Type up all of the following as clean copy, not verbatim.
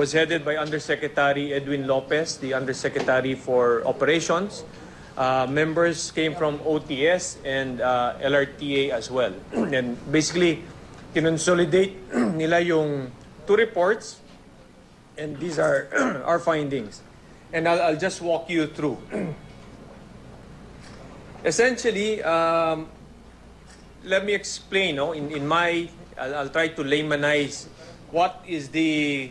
was headed by Undersecretary Edwin Lopez, the Undersecretary for Operations. Members came from OTS and LRTA as well. And basically, kinonsolidate nila yung two reports, and these are our findings. And I'll just walk you through. Essentially, let me explain. I'll try to laymanize what is the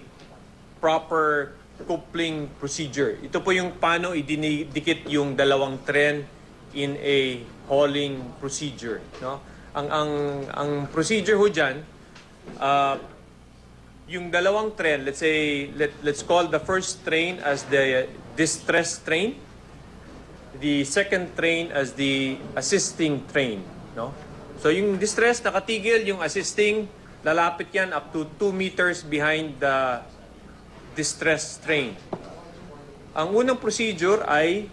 proper coupling procedure. Ito po yung paano ididikit yung dalawang tren in a hauling procedure. No? Ang procedure ho dyan, yung dalawang tren, let's call the first train as the distress train, the second train as the assisting train. No? So yung distress nakatigil, yung assisting lalapit yan up to 2 meters behind the distress train. Ang unang procedure ay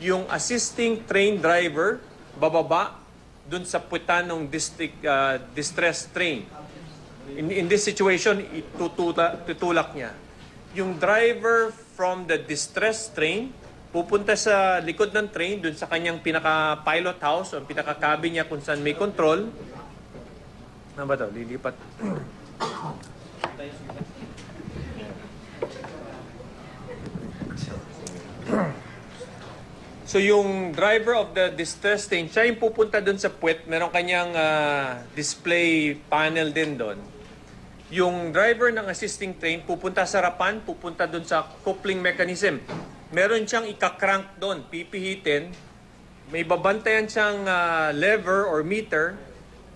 yung assisting train driver bababa dun sa puwitan ng distress train. In this situation, tutulak niya. Yung driver from the distress train pupunta sa likod ng train dun sa kanyang pinaka-pilot house o pinaka-cabin niya kung saan may control. Ano ba ito? Lilipat. So yung driver of the distress train, siya yung pupunta dun sa puwet. Meron kanyang display panel din doon. Yung driver ng assisting train pupunta sa harapan, pupunta dun sa coupling mechanism. Meron siyang ika-crank doon, pipihitin. May babantayan siyang lever or meter.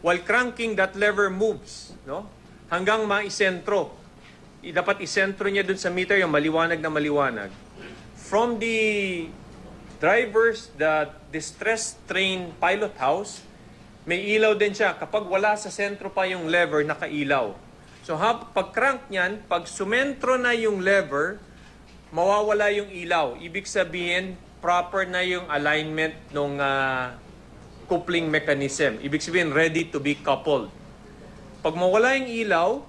While cranking, that lever moves, no? Hanggang maisentro. Dapat isentro niya dun sa meter yung maliwanag na maliwanag. From the the distress train pilot house, may ilaw din siya. Kapag wala sa sentro pa yung lever, nakailaw. So pag crank niyan, pag sumentro na yung lever, mawawala yung ilaw. Ibig sabihin, proper na yung alignment ng coupling mechanism. Ibig sabihin, ready to be coupled. Pag mawala yung ilaw,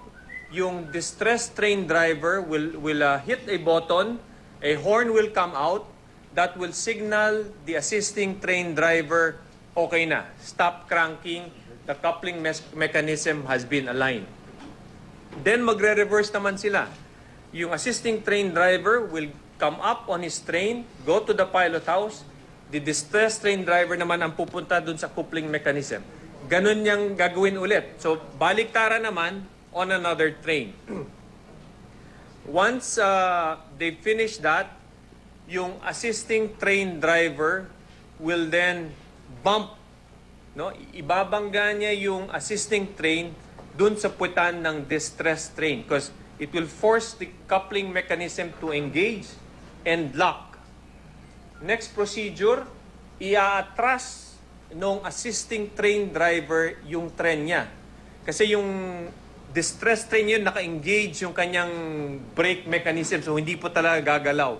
yung distress train driver will hit a button, a horn will come out, that will signal the assisting train driver, okay na, stop cranking, the coupling mechanism has been aligned. Then magre-reverse naman sila. Yung assisting train driver will come up on his train, go to the pilot house. The distress train driver naman ang pupunta dun sa coupling mechanism. Ganun niyang gagawin ulit. So, baliktara naman on another train. Once they finish that, yung assisting train driver will then bump. No? Ibabangga niya yung assisting train dun sa puwitan ng distress train because it will force the coupling mechanism to engage and lock. Next procedure, iaatras nung assisting train driver yung tren niya. Kasi yung distress train yun, naka-engage yung kanyang brake mechanism. So, hindi po talaga gagalaw.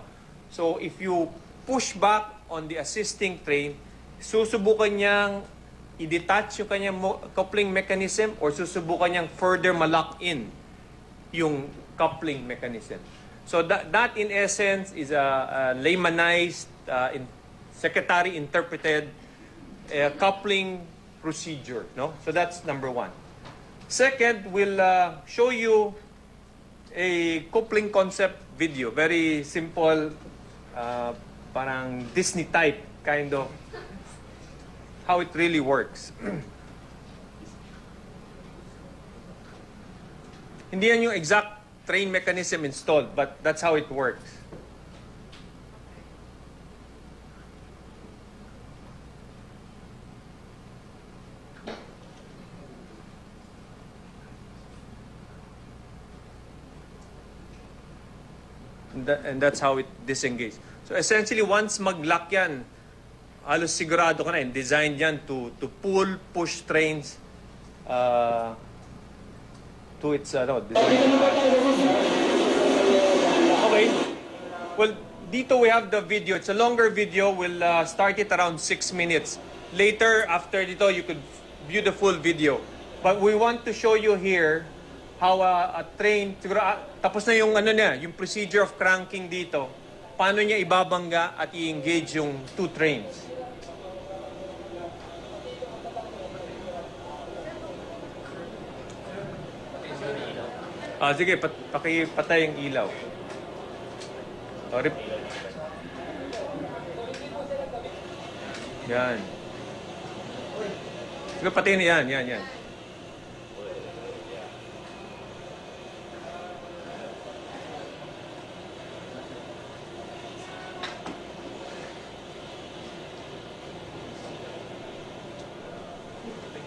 So, if you push back on the assisting train, susubukan niyang i-detach yung kanyang coupling mechanism or susubukan niyang further ma-lock in yung coupling mechanism. So that in essence is a laymanized, secretary-interpreted coupling procedure. No? So that's number one. Second, we'll show you a coupling concept video. Very simple, parang Disney type kind of how it really works. Hindi yan yung exact train mechanism installed, but that's how it works. And that's how it disengages. So essentially, once mag-lock yan, halos sigurado ka na, designed yan to pull, push trains to its design. Okay. Well, dito we have the video. It's a longer video. We'll start it around 6 minutes. Later, after dito, you could view the full video. But we want to show you here how a train, siguro tapos na yung ano niya, yung procedure of cranking dito. Paano niya ibabangga at i-engage yung two trains? Sige, pakipatay yung ilaw. Sorry. Yan. Sige, patayin yan.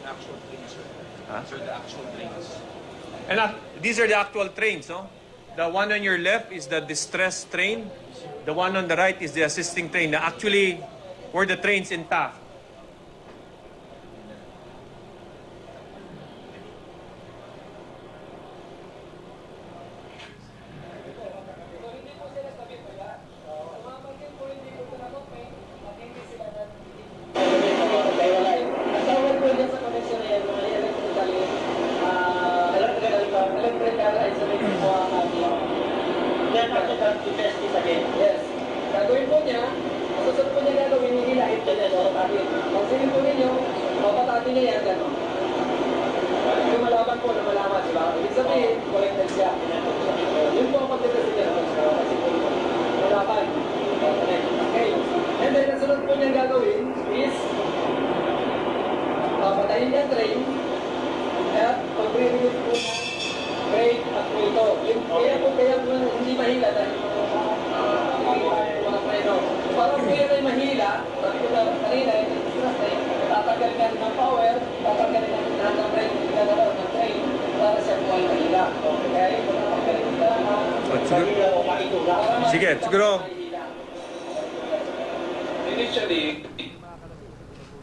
Actual trains, sir. Huh? Sir, the actual trains. And these are the actual trains, no? The one on your left is the distress train. The one on the right is the assisting train. Actually, were the trains intact. Yes. Gagawin po niya, susunod po niya gagawin, hihilahin po niya. So, pagsingin po ninyo, papatatin niya yan, gano'n. Yung malaman po na malaman, di ba? Ibig sabihin, collected siya. Yun po ang pagkakasi niya. Kasi po, malaman. Okay. And then, ang sunod po niya gagawin is, papatayin niya train, at pag-review po niya, brake at ito. Kaya po hindi mahila dahil mga preno. Parang kaya may mahila, sabi ko na kanina, tatanggalin natin ng power, tatanggalin natin lahat ng brake, gagalaw ng train, para siya po ay mahila. Kaya yung tatanggalin nila mahila o maitula. Sige, siguro. Initially,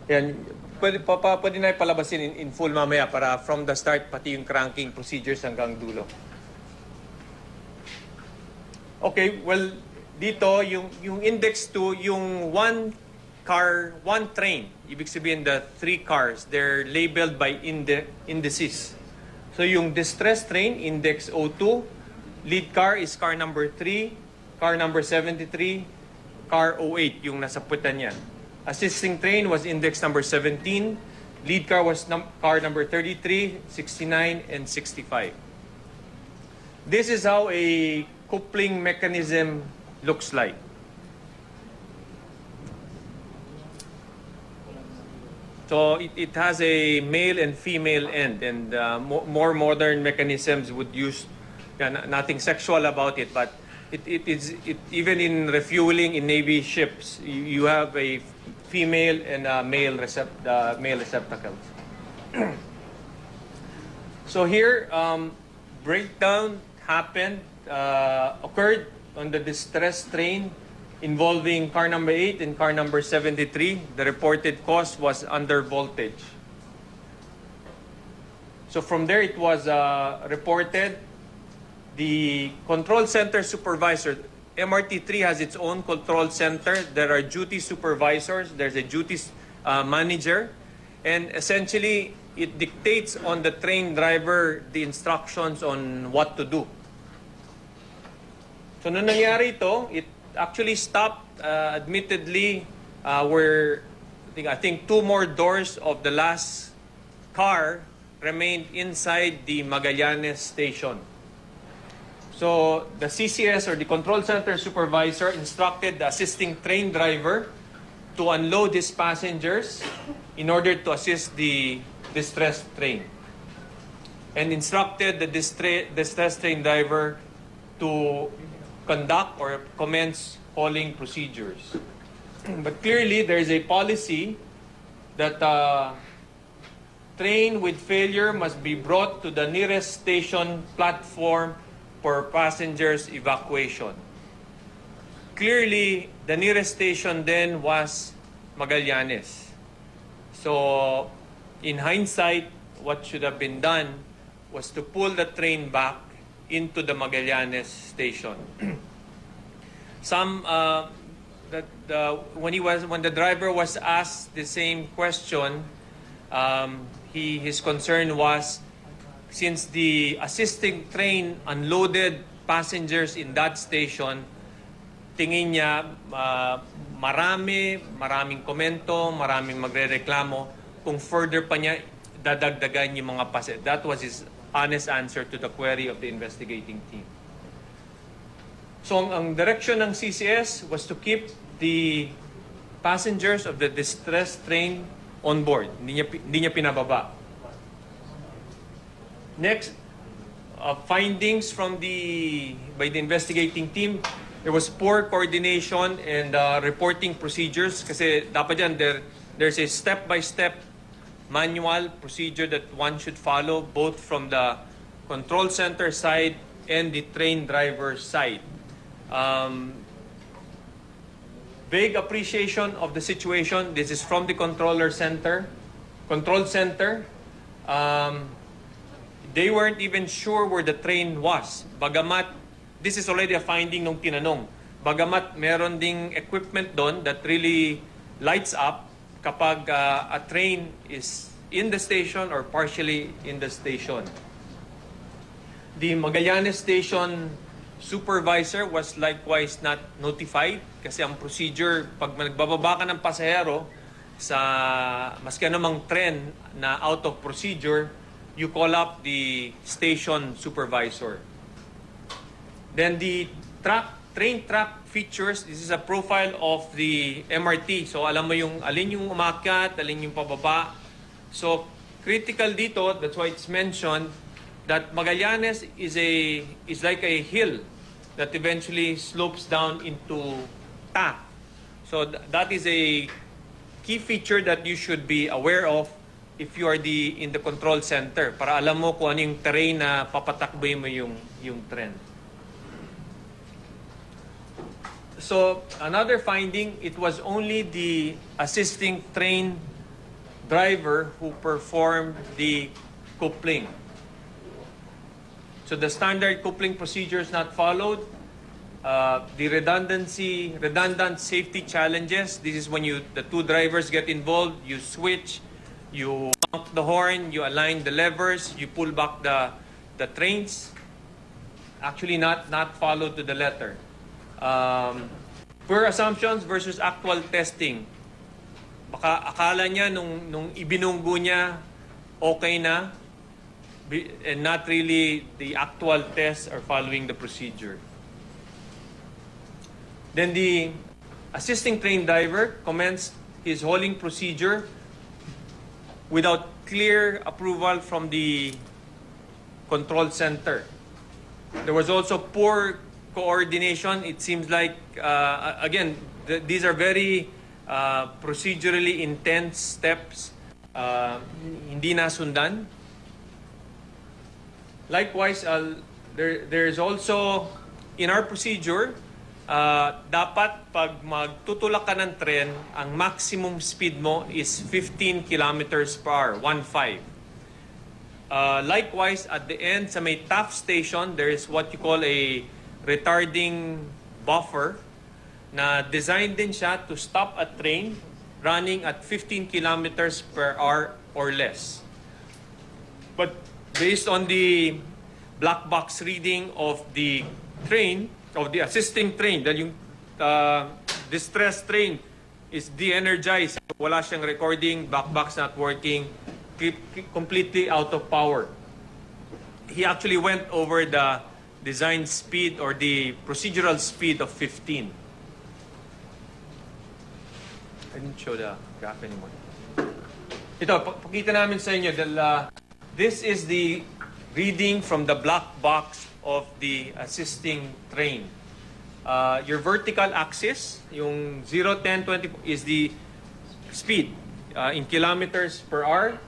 Yan. Pwede na ipalabasin in full mamaya para from the start, pati yung cranking procedures hanggang dulo. Okay, well, dito, yung index 2, yung one train, ibig sabihin the 3 cars, they're labeled by indices. So yung distress train, index 02, lead car is car number 3, car number 73, car 08, yung nasa putan niya. Assisting train was index number 17, lead car was car number 33, 69, and 65. This is how a coupling mechanism looks like. So it has a male and female end, and more modern mechanisms would use nothing sexual about it, but even in refueling in Navy ships, you have a female and male receptacles. So here, breakdown occurred on the distress train involving car number 8 and car number 73. The reported cause was under voltage. So from there, it was reported. The control center supervisor, MRT3 has its own control center. There are duty supervisors. There's a duty manager. And essentially, it dictates on the train driver the instructions on what to do. So nung nangyari ito, it actually stopped, admittedly, where I think 2 more doors of the last car remained inside the Magallanes station. So the CCS, or the control center supervisor, instructed the assisting train driver to unload his passengers in order to assist the distressed train, and instructed the distressed train driver to conduct or commence hauling procedures. But clearly, there is a policy that train with failure must be brought to the nearest station platform for passengers evacuation. Clearly, the nearest station then was Magallanes. So, in hindsight, what should have been done was to pull the train back into the Magallanes station. When the driver was asked the same question, his concern was since the assisting train unloaded passengers in that station, tingin niya maraming komento, maraming magrereklamo kung further pa niya dadagdagan yung mga passengers. That was his honest answer to the query of the investigating team. So ang direction ng CCS was to keep the passengers of the distressed train on board. Hindi niya pinababa. Next, findings by the investigating team, there was poor coordination and reporting procedures kasi dapat dyan there's a step-by-step manual procedure that one should follow both from the control center side and the train driver side. Vague appreciation of the situation. This is from the control center. They weren't even sure where the train was. Bagamat, this is already a finding nung tinanong. Bagamat meron ding equipment doon that really lights up kapag a train is in the station or partially in the station. The Magallanes Station supervisor was likewise not notified kasi ang procedure, pag nagbababa ka ng pasahero sa maski anumang tren na out of procedure, you call up the station supervisor. Then the train track features, this is a profile of the MRT. So alam mo yung alin yung umakyat, alin yung pababa. So critical dito, that's why it's mentioned that Magallanes is like a hill that eventually slopes down into TAF. So that is a key feature that you should be aware of if you are in the control center para alam mo kung ano yung terrain na papatakboy mo yung tren. So another finding, it was only the assisting train driver who performed the coupling. So the standard coupling procedure is not followed. The redundant safety challenges. This is when the two drivers get involved. You switch, you honk the horn, you align the levers, you pull back the trains. Actually, not followed to the letter. Per assumptions versus actual testing. Baka akala niya nung ibinunggo niya okay na, and not really the actual tests are following the procedure. Then the assisting train driver commenced his hauling procedure without clear approval from the control center. There was also poor coordination. It seems like, again, these are very procedurally intense steps. Hindi nasundan. Likewise, there is also, in our procedure, dapat pag magtutulak ka ng tren, ang maximum speed mo is 15 kilometers per hour, 1.5. Likewise, at the end, sa may TAF station, there is what you call a retarding buffer na designed din siya to stop a train running at 15 kilometers per hour or less. But based on the black box reading of the train, of the assisting train, dahil yung distressed train is de-energized, wala siyang recording, black box not working, completely out of power. He actually went over the design speed or the procedural speed of 15. I didn't show the graph anymore. Ito, pakita namin sa inyo dahil this is the reading from the black box of the assisting train. Your vertical axis, yung 0, 10, 20, is the speed in kilometers per hour.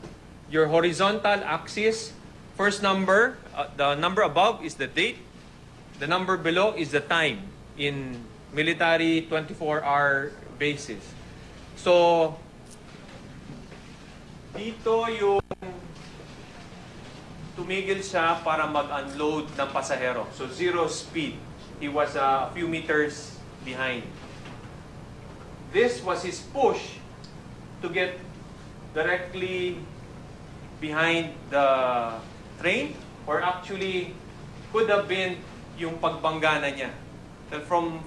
Your horizontal axis, first number, the number above is the date. The number below is the time in military 24-hour basis. So, dito yung tumigil siya para mag-unload ng pasahero. So, 0 speed. He was a few meters behind. This was his push to get directly behind the train or actually could have been yung pagbangganan niya. That from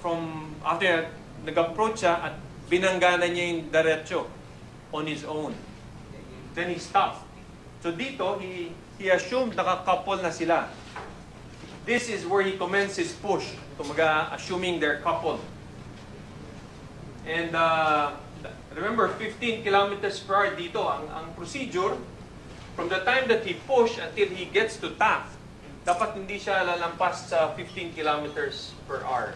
after nag-approach siya at binanggana niya yung diretso on his own. Then he stopped. So dito, he assumed naka-couple na sila. This is where he commenced his push. Assuming they're coupled. And remember, 15 kilometers per hour dito. Ang procedure, from the time that he push until he gets to Taft, dapat hindi siya lalampas sa 15 kilometers per hour.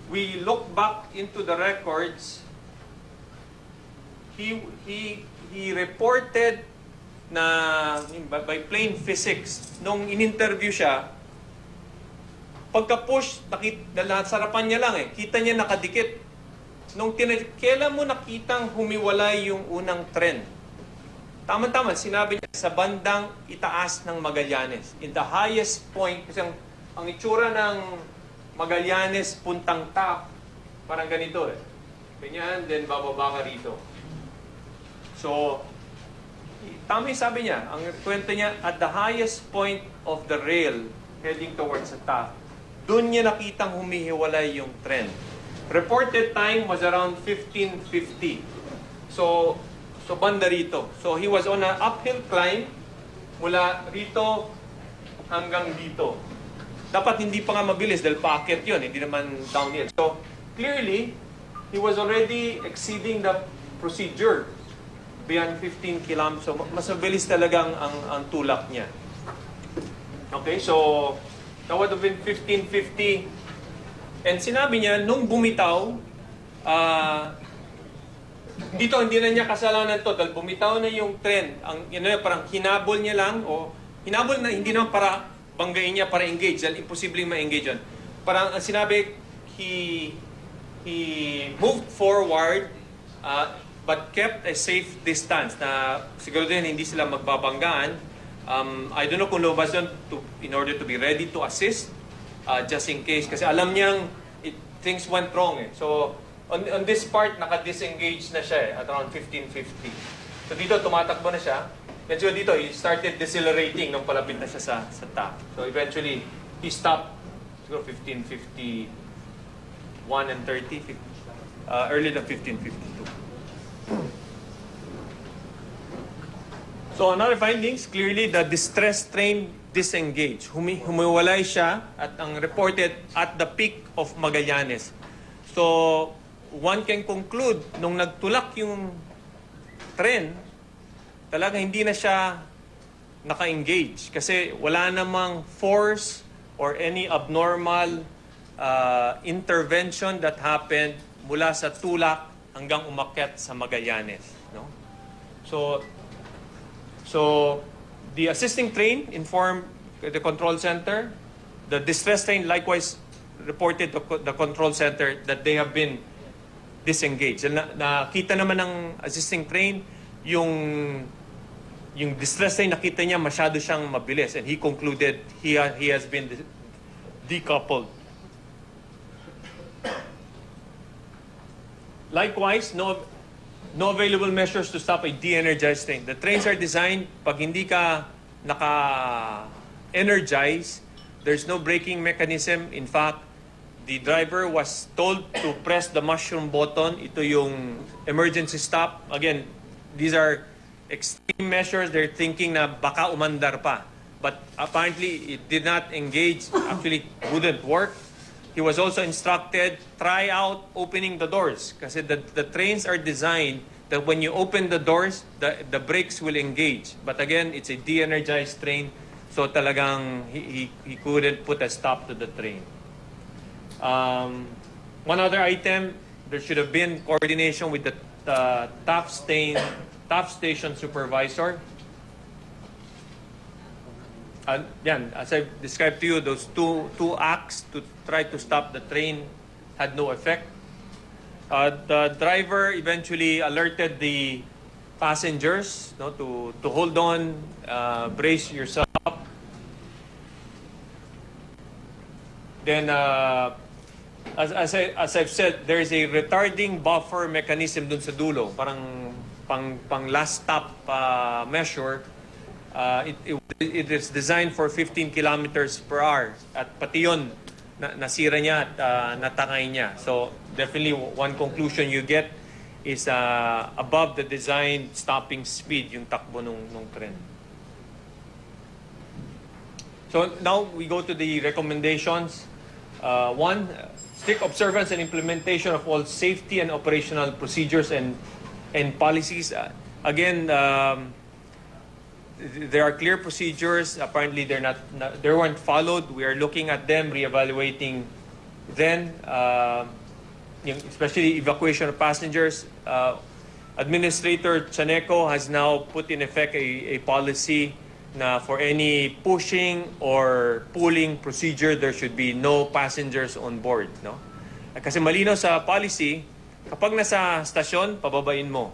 We look back into the records. He reported na by plain physics, nung in-interview siya, pagka-push, sa harapan niya lang kita niya nakadikit. Kailan mo nakitang humiwalay yung unang tren? Tama-tama, sinabi niya sa bandang itaas ng Magallanes. In the highest point, kasi ang itsura ng Magallanes puntang Taft, parang ganito Ganyan, then bababa ka rito. So, tama yung sabi niya, ang kwento niya, at the highest point of the rail heading towards the Taft, doon niya nakitang humihiwalay yung tren. Reported time was around 15:50. So banda rito. So he was on an uphill climb mula rito hanggang dito. Dapat hindi pa nga mabilis dahil paakyat yun, hindi naman downhill. So clearly, he was already exceeding the procedure beyond 15 kilometers. So mas mabilis talagang ang tulak niya. Okay, so that would have been 15:50. And sinabi niya, nung bumitaw, dito hindi na niya kasalanan to dahil bumitaw na yung tren. Parang hinabol niya lang, hinabol na hindi naman para banggain niya, para engage, dahil imposibleng ma-engage yun. Parang sinabi, he moved forward, but kept a safe distance na siguro din hindi sila magbabanggaan. I don't know kung lumabas yun in order to be ready to assist. Just in case. Kasi alam niyang things went wrong So, on this part, naka-disengage na siya at around 15:50. So, dito, tumatakbo na siya. Medyo dito, he started decelerating nung palapit na siya sa Taft. So, eventually, he stopped siguro 15:51 and 30. Early than 15:52. So, another findings, clearly, the distress train disengaged. Humiwalay siya at ang reported at the peak of Magallanes. So, one can conclude, nung nagtulak yung tren, talaga hindi na siya naka-engage kasi wala namang force or any abnormal intervention that happened mula sa tulak hanggang umakyat sa Magallanes. No? So, the assisting train informed the control center. The distress train likewise reported to the control center that they have been disengaged. Nakita naman ng assisting train yung distress train, nakita niya masyado siyang mabilis and he concluded he has been decoupled. Likewise, no available measures to stop a de-energized train. The trains are designed, pag hindi ka naka-energize, there's no braking mechanism. In fact, the driver was told to press the mushroom button. Ito yung emergency stop. Again, these are extreme measures. They're thinking na baka umandar pa. But apparently, it did not engage. Actually, wouldn't work. He was also instructed, try out opening the doors. Kasi the trains are designed that when you open the doors, the brakes will engage. But again, it's a de-energized train. So talagang he couldn't put a stop to the train. One other item, there should have been coordination with the Taft station supervisor. Yan, as I described to you, those two acts to try to stop the train had no effect. The driver eventually alerted the passengers to hold on, brace yourself. Then, as I've said, there is a retarding buffer mechanism dun sa dulo, parang pang last stop measure. It is designed for 15 kilometers per hour at pati yun, nasira niya at natakay niya. So definitely one conclusion you get is above the design stopping speed yung takbo nung tren. So now we go to the recommendations. One, strict observance and implementation of all safety and operational procedures and policies. Again, there are clear procedures. Apparently, they weren't followed. We are looking at them, reevaluating them, especially evacuation of passengers. Administrator Chaneco has now put in effect a policy na for any pushing or pulling procedure, there should be no passengers on board. No? Kasi malinaw sa policy, kapag nasa stasyon, pababain mo.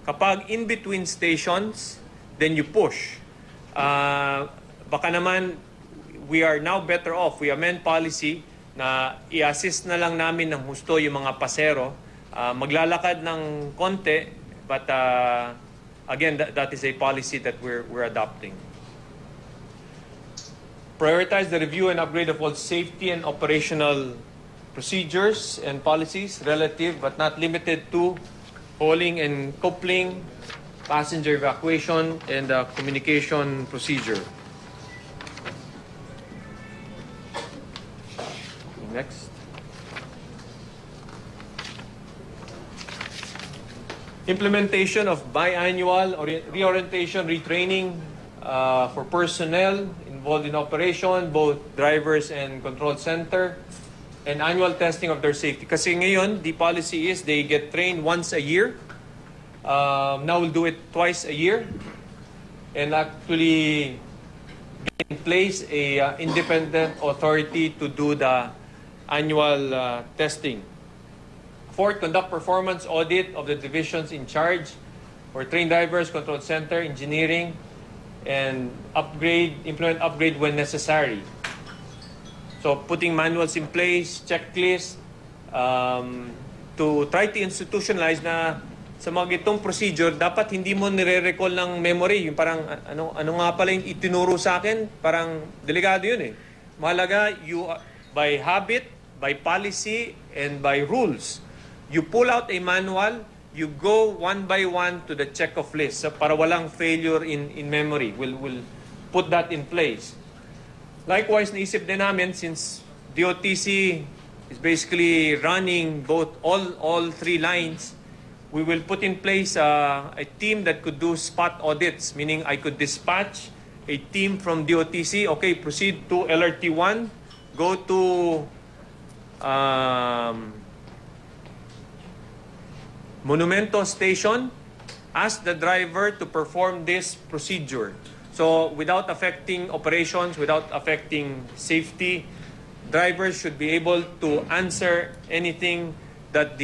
Kapag in between stations, then you push. Baka naman, we are now better off. We amend policy na i-assist na lang namin ng husto yung mga pasero. Maglalakad ng konti, but again, that is a policy that we're adopting. Prioritize the review and upgrade of all safety and operational procedures and policies relative but not limited to hauling and coupling, passenger evacuation, and communication procedure. Next. Implementation of biannual reorientation, retraining for personnel involved in operation, both drivers and control center, and annual testing of their safety. Kasi ngayon, the policy is they get trained once a year. Now we'll do it twice a year, and actually get in place a independent authority to do the annual testing. Fourth, conduct performance audit of the divisions in charge for trained drivers, control center, engineering, and implement upgrade when necessary. So putting manuals in place, checklists, to try to institutionalize na sa mga itong procedure, dapat hindi mo nire-recall ng memory. Yung parang, ano nga pala yung itinuro sa akin, parang delikado yun eh. Mahalaga, by habit, by policy, and by rules, you pull out a manual, you go one by one to the check-off list. So para walang failure in memory, we'll put that in place. Likewise, naisip din namin, since DOTC is basically running all three lines, we will put in place a team that could do spot audits, meaning I could dispatch a team from DOTC, okay, proceed to LRT1, go to Monumento Station, ask the driver to perform this procedure. So without affecting operations, without affecting safety, drivers should be able to answer anything that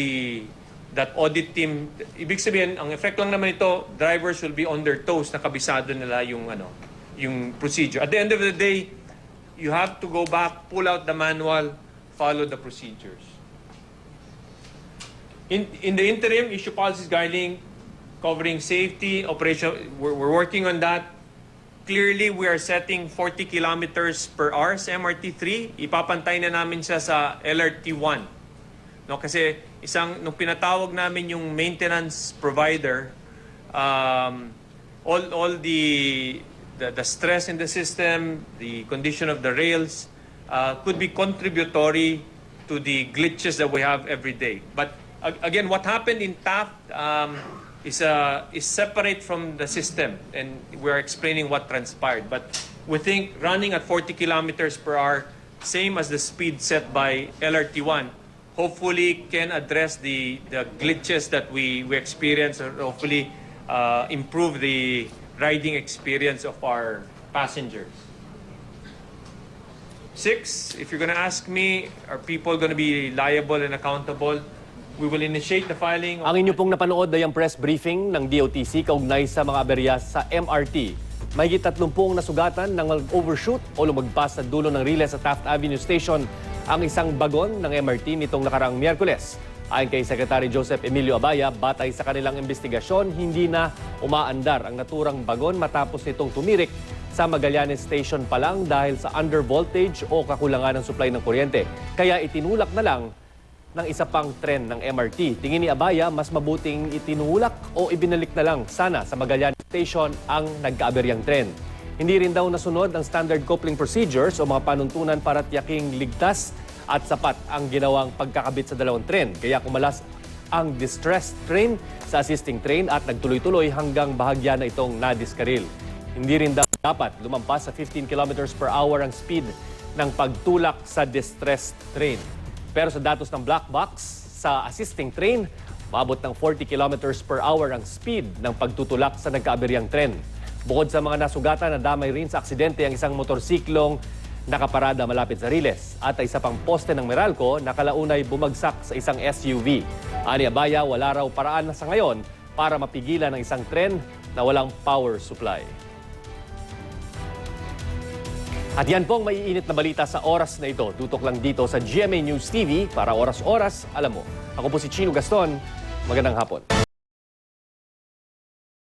that audit team, ibig sabihin, ang effect lang naman ito, drivers will be on their toes, nakabisado nila yung procedure. At the end of the day, you have to go back, pull out the manual, follow the procedures. In the interim, issue policies guiding covering safety, operation. We're working on that. Clearly, we are setting 40 kilometers per hour sa MRT3. Ipapantay na namin siya sa LRT1. No, kasi nung pinatawag namin yung maintenance provider, all the stress in the system, the condition of the rails, could be contributory to the glitches that we have every day. But again, what happened in Taft is separate from the system, and we're explaining what transpired. But we think running at 40 kilometers per hour, same as the speed set by LRT1, hopefully can address the glitches that we experience, and hopefully improve the riding experience of our passengers. 6, if you're going to ask me, are people going to be liable and accountable? We will initiate the filing. Ang inyo pong napanood ay ang press briefing ng DOTC kaugnay sa mga aberya sa MRT. Mahigit 30 nasugatan ng mag-overshoot o lumagpas sa dulo ng riles sa Taft Avenue Station ang isang bagon ng MRT nitong nakarang Miyerkules. Ayon kay Secretary Joseph Emilio Abaya, batay sa kanilang investigasyon, hindi na umaandar ang naturang bagon matapos nitong tumirik sa Magallanes Station pa lang dahil sa undervoltage o kakulangan ng supply ng kuryente. Kaya itinulak na lang ng isa pang tren ng MRT. Tingin ni Abaya, mas mabuting itinulak o ibinalik na lang sana sa Magallanes Station ang nagkaaberyang tren. Hindi rin daw nasunod ang standard coupling procedures o mga panuntunan para tiyaking ligtas at sapat ang ginawang pagkakabit sa dalawang tren. Kaya kumalas ang distressed train sa assisting train at nagtuloy-tuloy hanggang bahagya na itong nadiskaril. Hindi rin dapat lumampas sa 15 kilometers per hour ang speed ng pagtulak sa distressed train. Pero sa datos ng black box sa assisting train, maabot ng 40 kilometers per hour ang speed ng pagtutulak sa nagkaaberyang tren. Bukod sa mga nasugatan, nadamay rin sa aksidente ang isang motorsiklong nakaparada malapit sa Riles at isa pang poste ng Meralco na kalaunay bumagsak sa isang SUV. Ani Abaya, wala raw paraan na sa ngayon para mapigilan ang isang tren na walang power supply. At yan pong maiinit na balita sa oras na ito. Tutok lang dito sa GMA News TV para oras-oras, alam mo. Ako po si Chino Gaston. Magandang hapon.